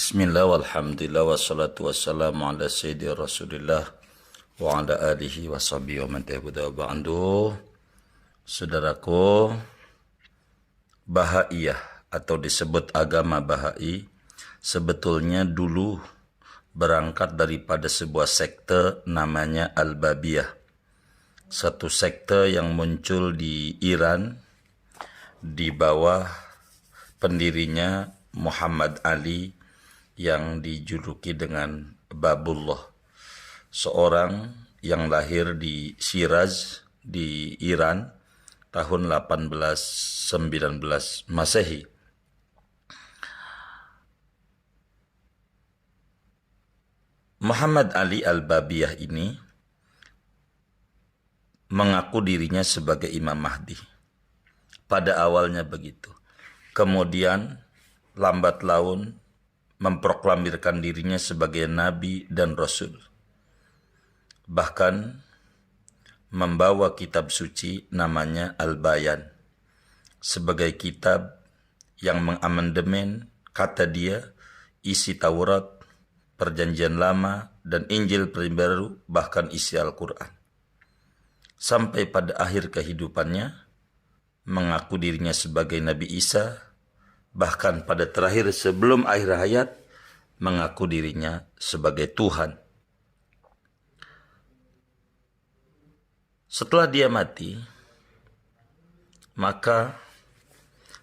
Bismillah walhamdulillah wassalatu wassalamu ala sayyidi rasulillah wa ala alihi wa sahbihi wa man tabi'ahu ba'du. Saudaraku, Bahaiyah atau disebut agama Bahai sebetulnya dulu berangkat daripada sebuah sekte namanya Al-Babiyah. Satu sekte yang muncul di Iran di bawah pendirinya Muhammad Ali yang dijuluki dengan Babullah, seorang yang lahir di Shiraz di Iran tahun 1819 Masehi. Muhammad Ali Al-Babiyah ini mengaku dirinya sebagai Imam Mahdi. Pada awalnya begitu. Kemudian lambat laun memproklamirkan dirinya sebagai Nabi dan Rasul. Bahkan membawa kitab suci namanya Al-Bayan sebagai kitab yang mengamandemen, kata dia, isi Taurat, Perjanjian Lama, dan Injil Baru, bahkan isi Al-Quran. Sampai pada akhir kehidupannya mengaku dirinya sebagai Nabi Isa, bahkan pada terakhir sebelum akhir hayat mengaku dirinya sebagai Tuhan. Setelah dia mati, maka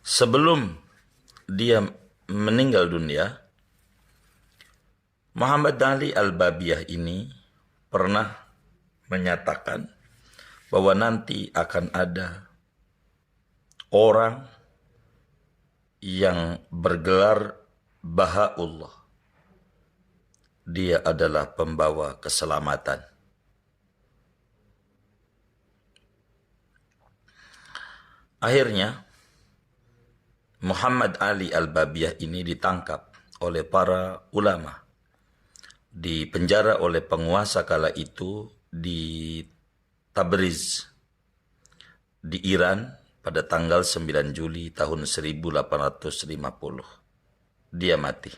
sebelum dia meninggal dunia, Muhammad Ali Al-Babiyah ini pernah menyatakan bahwa nanti akan ada orang yang bergelar Bahaullah. Dia adalah pembawa keselamatan. Akhirnya Muhammad Ali Al-Babiyah ini ditangkap oleh para ulama, dipenjara oleh penguasa kala itu di Tabriz di Iran pada tanggal 9 Juli tahun 1850. Dia mati.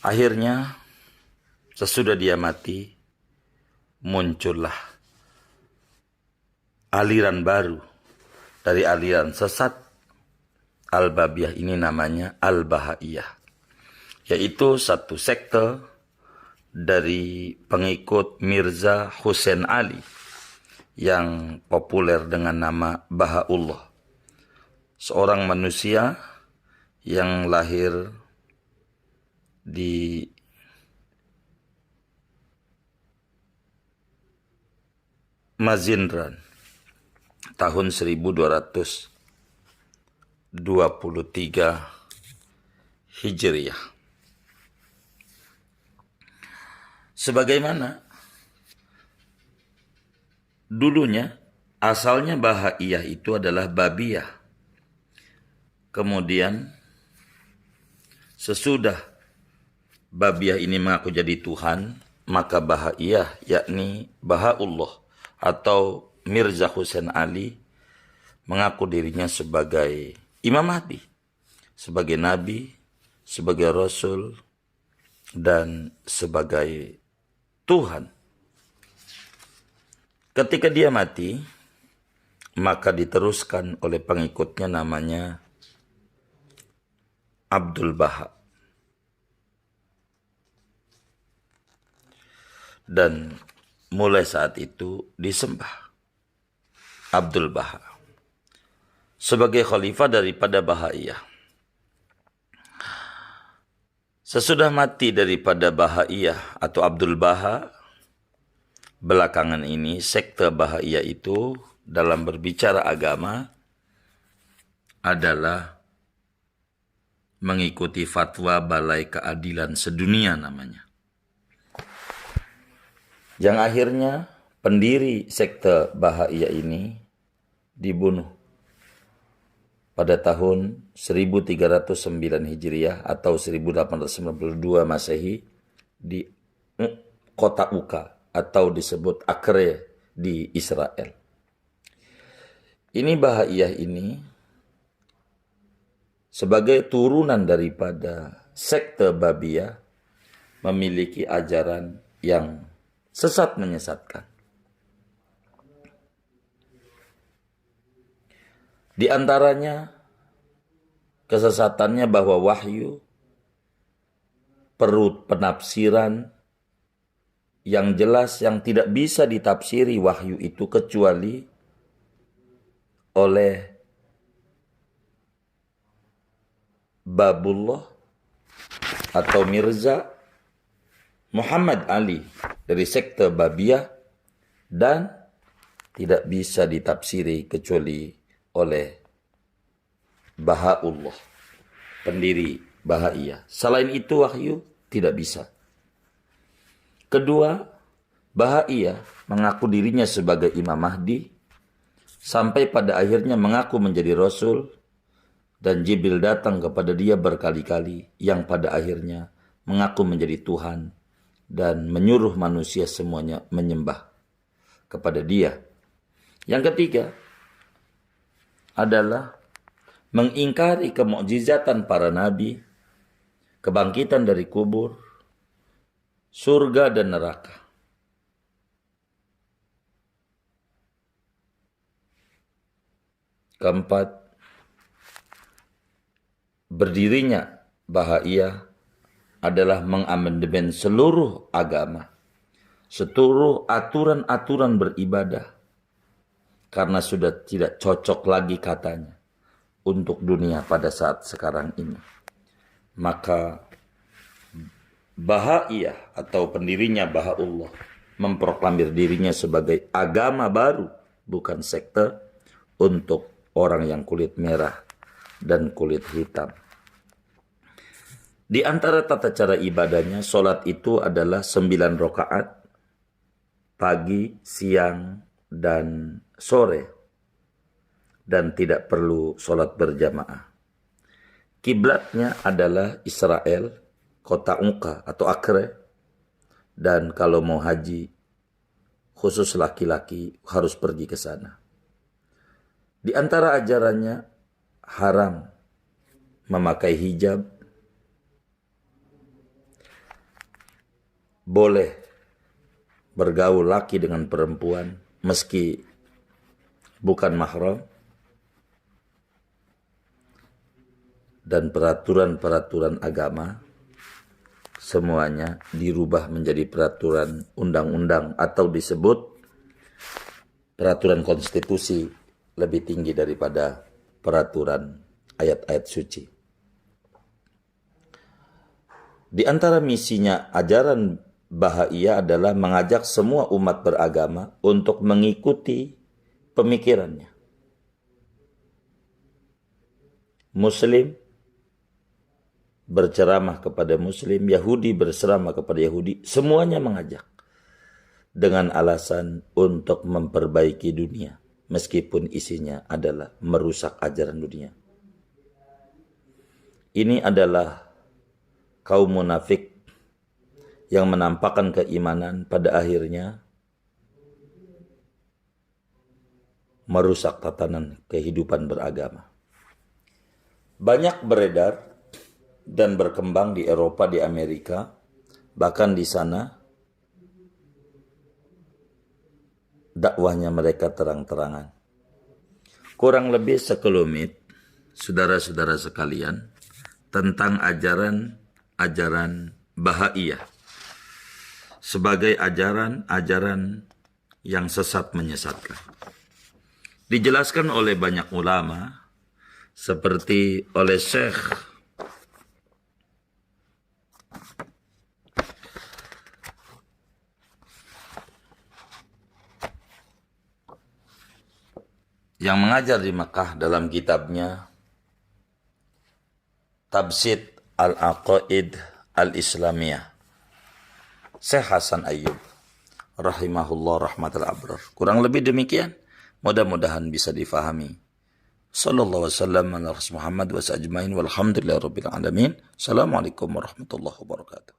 Akhirnya, sesudah dia mati, muncullah aliran baru dari aliran sesat Al-Babiyah ini, namanya Al-Bahaiyah. Yaitu satu sekte dari pengikut Mirza Hussein Ali yang populer dengan nama Bahaullah. Seorang manusia yang lahir di Mazindran tahun 1223 Hijriah. Sebagaimana dulunya, asalnya Bahaiyah itu adalah Babiyah. Kemudian, sesudah Babiyah ini mengaku jadi Tuhan, maka Bahaiyah, yakni Bahaullah atau Mirza Hussein Ali, mengaku dirinya sebagai Imam Mahdi, sebagai Nabi, sebagai Rasul, dan sebagai Tuhan. Ketika dia mati, maka diteruskan oleh pengikutnya namanya Abdul Baha. Dan mulai saat itu disembah Abdul Baha sebagai khalifah daripada Bahaiyah. Sesudah mati daripada Bahaiyah atau Abdul Baha, belakangan ini sekte Bahaiyah itu dalam berbicara agama adalah mengikuti fatwa Balai Keadilan Sedunia namanya. Yang akhirnya pendiri sekte Bahaiyah ini dibunuh pada tahun 1309 Hijriah atau 1892 Masehi di kota Uka atau disebut Acre di Israel. Ini Bahaiyah ini sebagai turunan daripada sekte Babiyah memiliki ajaran yang sesat menyesatkan. Di antaranya kesesatannya bahwa wahyu perlu penafsiran yang jelas, yang tidak bisa ditafsiri wahyu itu kecuali oleh Babullah atau Mirza Muhammad Ali dari sekte Babiyah, dan tidak bisa ditafsiri kecuali oleh Bahaullah, pendiri Bahaiyah. Selain itu wahyu tidak bisa. Kedua, Bahaiyah mengaku dirinya sebagai Imam Mahdi, sampai pada akhirnya mengaku menjadi Rasul, dan Jibril datang kepada dia berkali-kali, yang pada akhirnya mengaku menjadi Tuhan, dan menyuruh manusia semuanya menyembah kepada dia. Yang ketiga adalah mengingkari kemukjizatan para nabi, kebangkitan dari kubur, surga dan neraka. Keempat, berdirinya Bahaiyah adalah mengamandemen seluruh agama, seluruh aturan-aturan beribadah, karena sudah tidak cocok lagi katanya untuk dunia pada saat sekarang ini. Maka Bahaiyah atau pendirinya Bahaullah memproklamir dirinya sebagai agama baru, bukan sekte untuk orang yang kulit merah dan kulit hitam. Di antara tata cara ibadahnya, sholat itu adalah 9 rakaat pagi, siang, dan sore, dan tidak perlu sholat berjamaah. Kiblatnya adalah Israel, kota Uqa atau Acre, dan kalau mau haji, khusus laki-laki harus pergi ke sana. Di antara ajarannya, haram memakai hijab, boleh bergaul laki dengan perempuan meski bukan mahram, dan peraturan-peraturan agama semuanya dirubah menjadi peraturan undang-undang atau disebut peraturan konstitusi, lebih tinggi daripada peraturan ayat-ayat suci. Di antara misinya ajaran Bahaiyah adalah mengajak semua umat beragama untuk mengikuti pemikirannya. Muslim berceramah kepada Muslim, Yahudi berceramah kepada Yahudi, semuanya mengajak dengan alasan untuk memperbaiki dunia, meskipun isinya adalah merusak ajaran dunia. Ini adalah kaum munafik yang menampakkan keimanan, pada akhirnya merusak tatanan kehidupan beragama. Banyak beredar dan berkembang di Eropa, di Amerika, bahkan di sana dakwahnya mereka terang-terangan. Kurang lebih sekelumit, saudara-saudara sekalian, tentang ajaran Bahaiyah sebagai ajaran yang sesat menyesatkan. Dijelaskan oleh banyak ulama, seperti oleh Syekh yang mengajar di Mekah dalam kitabnya Tabsid Al-Aqaid Al-Islamiyah, Syekh Hasan Ayyub rahimahullah rahmatul abrar. Kurang lebih demikian, mudah-mudahan bisa difahami. Sallallahu wasallam ala Rasul Muhammad wa ajmain walhamdulillahi rabbil alamin. Assalamualaikum warahmatullahi wabarakatuh.